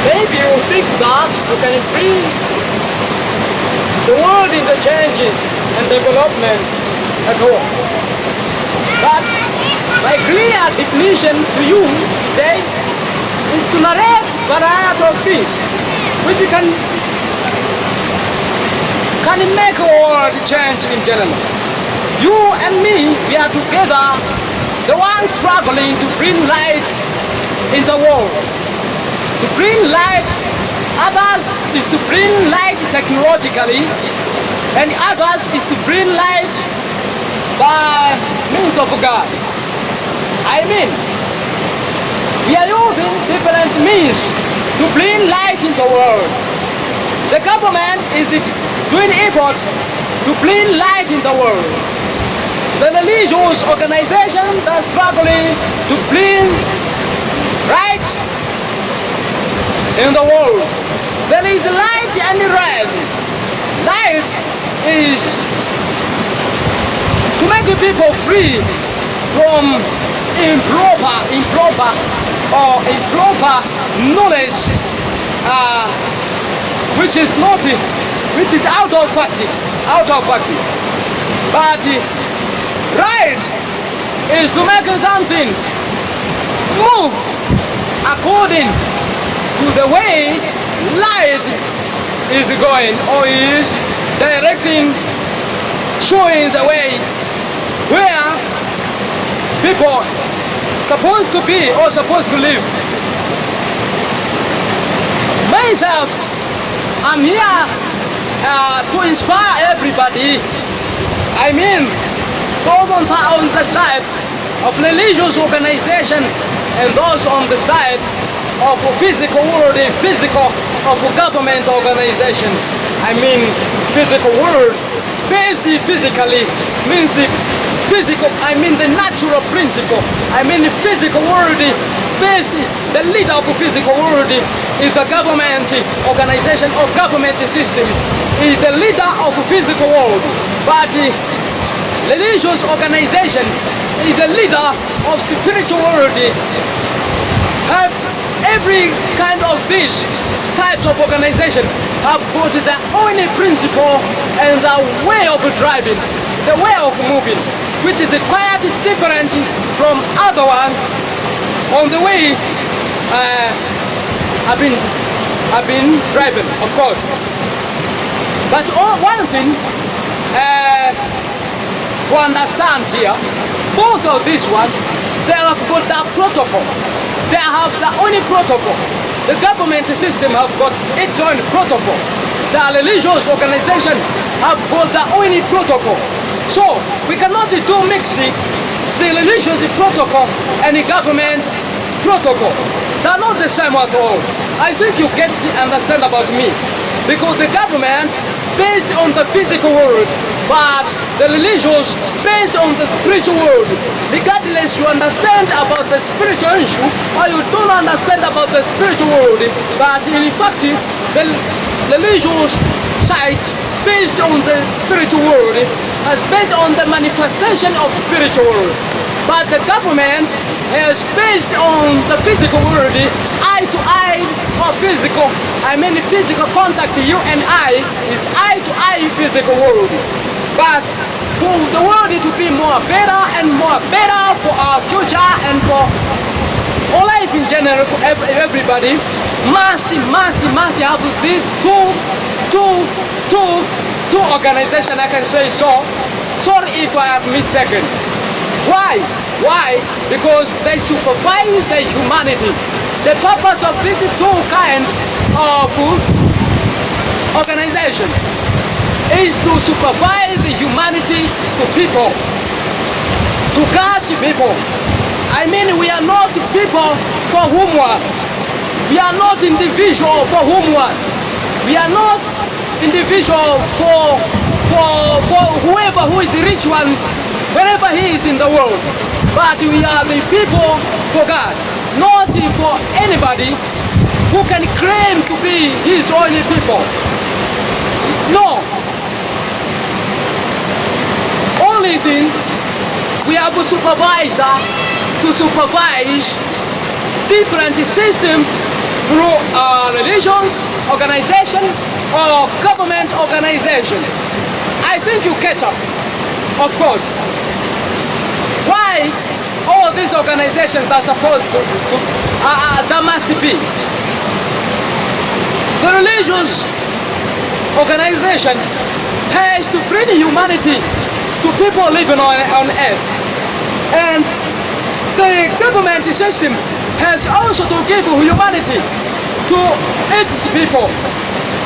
Maybe you think that you can bring the world into changes and development at all. But my clear definition to you today is to narrate variety of things which can make a world change in general. You and me, we are together, the ones struggling to bring light in the world. To bring light, others is to bring light technologically, and others is to bring light by means of God. I mean, we are using different means to bring light in the world. The government is doing effort to bring light in the world. The religious organizations are struggling to bring light in the world. There is light and red. Light is to make people free from improper knowledge, which is out of fact. But right is to make something move according to the way light is going, or is directing, showing the way where people supposed to be or supposed to live. Myself, I'm here to inspire everybody. I mean, those on the side of religious organization and those on the side of physical world, of government organization. I mean, physical world, based physically means physical, I mean the natural principle. I mean the physical world, based, the leader of the physical world is the government organization or government system, is the leader of the physical world. But religious organization is the leader of spiritual world. Have every kind of these types of organization have got their own principle and the way of driving, the way of moving, which is quite different from other one on the way I've been driving, of course. But one thing to understand here, both of these ones, they have got their protocol. They have their own protocol. The government system have got its own protocol. The religious organization have got their own protocol. So we cannot do mixing the religious protocol and the government protocol. They are not the same at all. I think you get to understand about me. Because the government based on the physical world, but the religious based on the spiritual world. Regardless you understand about the spiritual issue or you don't understand about the spiritual world, but in fact the religious side based on the spiritual world is based on the manifestation of spiritual world. But the government is based on the physical world, eye to eye or physical. I mean the physical contact, you and I, is eye to eye physical world. But for the world to be more better and more better for our future and for all life in general, for everybody, must have these two organizations, I can say so. Sorry if I have mistaken. Why? Because they supervise the humanity. The purpose of these two kind of organization is to supervise the humanity to people, to catch people. I mean, we are not people for whom one. We are not individual for whom one. We are not individual for whoever who is the rich one, wherever he is in the world. But we are the people for God, not for anybody who can claim to be his own people. No. Only thing, we have a supervisor to supervise different systems through religions, organization, or government organization. I think you catch up, of course. Why all these organizations are supposed to there must be. The religious organization has to bring humanity to people living on earth. And the government system has also to give humanity to its people.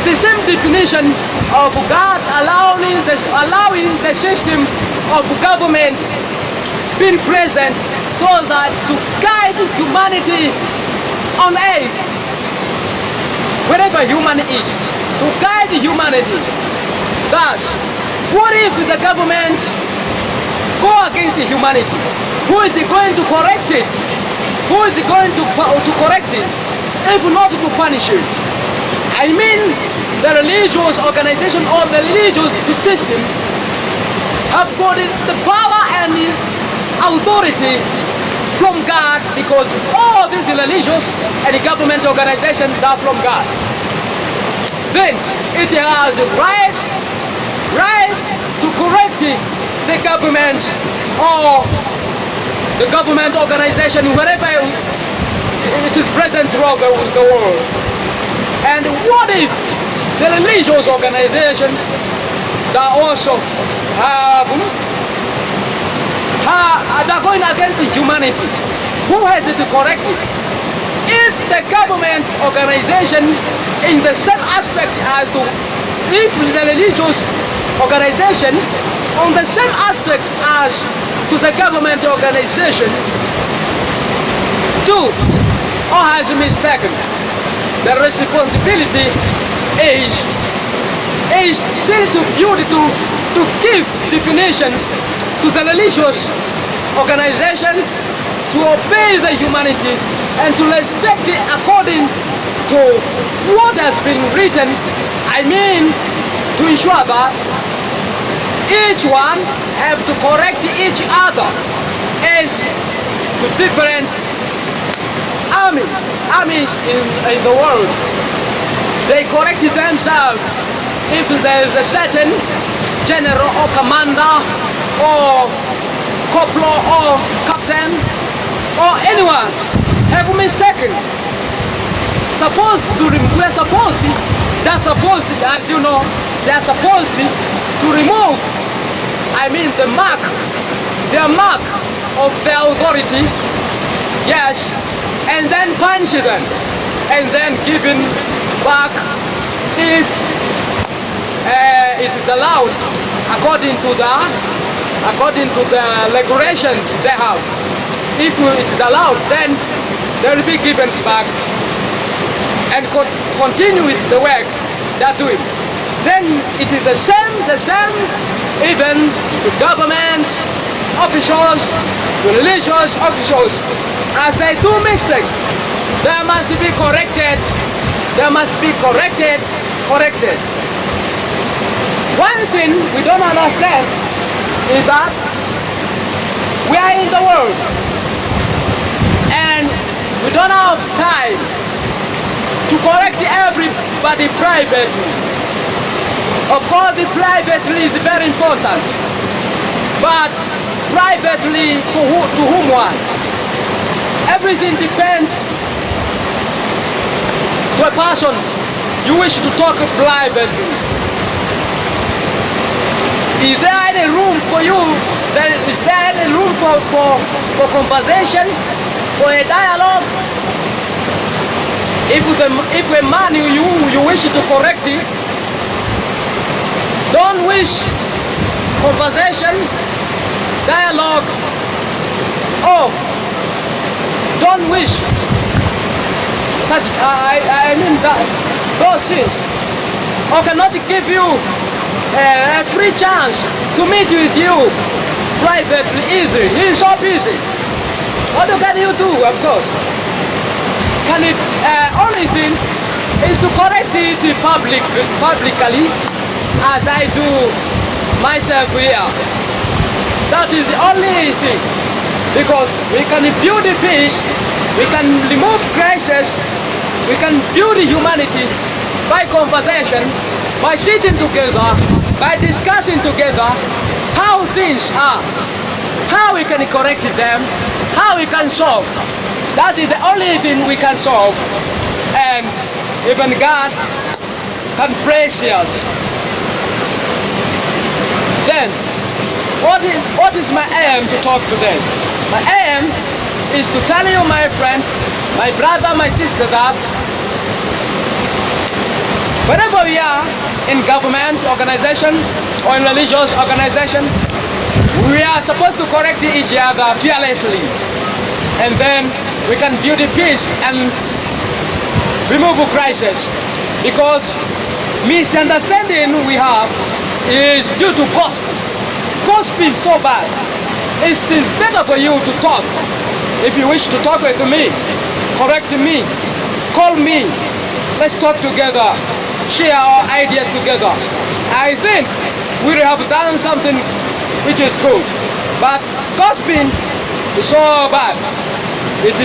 The same definition of God allowing the system of government being present so that to guide humanity on earth, wherever human is, to guide humanity. Thus, what if the government go against the humanity? Who is going to correct it? Who is going to correct it, if not to punish it? I mean, the religious organization or the religious system have got the power and the authority from God, because all these religious and the government organizations are from God. Then it has the right to correct the government or the government organization wherever it is present throughout the world. And what if the religious organization that also they're going against the humanity? Who has to correct it? If the government organization in the same aspect as to, if the religious organization on the same aspect as to the government organization do or has mistaken, the responsibility is still to give definition to the religious organization, to obey the humanity and to respect it according to what has been written. I mean, to ensure that each one have to correct each other as to different armies in the world. They correct themselves if there is a certain general or commander or corporal or captain or anyone have mistaken. They're supposed to, as you know, they're supposed to remove, the mark, their mark of their authority, yes, and then punish them, and then giving back if it is allowed according to the regulations they have. If it is allowed, then they will be given back and continue with the work they're doing. Then it is the same even to government officials, to religious officials. As they do mistakes, they must be corrected. They must be corrected. One thing we don't understand is that we are in the world and we don't have time to correct everybody privately. Of course, the privately is very important, but privately to whom one? Everything depends to a person you wish to talk privately. Is there any room for you? Is there any room for conversation, for a dialogue? If a man you wish to correct him, don't wish conversation, dialogue, or don't wish such, those things, or cannot give you a free chance to meet with you privately, easy. He is so busy. What can you do, of course? Only thing is to correct it publicly, as I do myself here. That is the only thing, because we can build a peace, we can remove crisis, we We can build humanity by conversation, by sitting together, by discussing together how things are, how we can correct them, how we can solve. That is the only thing we can solve. And even God can praise us. Then, what is my aim to talk today? My aim is to tell you, my friend, my brother, my sister, that whenever we are in government organization or in religious organization, we are supposed to correct each other fearlessly. And then we can build peace and remove crisis. Because misunderstanding we have is due to gospel. Gospel is so bad. It is better for you to talk. If you wish to talk with me, correct me, call me, let's talk together, share our ideas together. I think we have done something which is good. But gossiping is so bad. It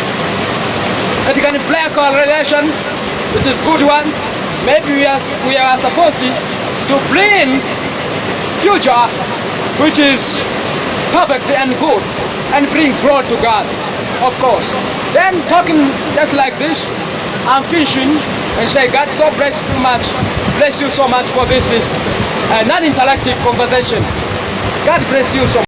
can play a correlation, which is good one. Maybe we are supposed to bring future which is perfect and good and bring growth to God, of course. Then talking just like this, I'm finishing and say, God so bless you so much for this non-interactive conversation. God bless you so much.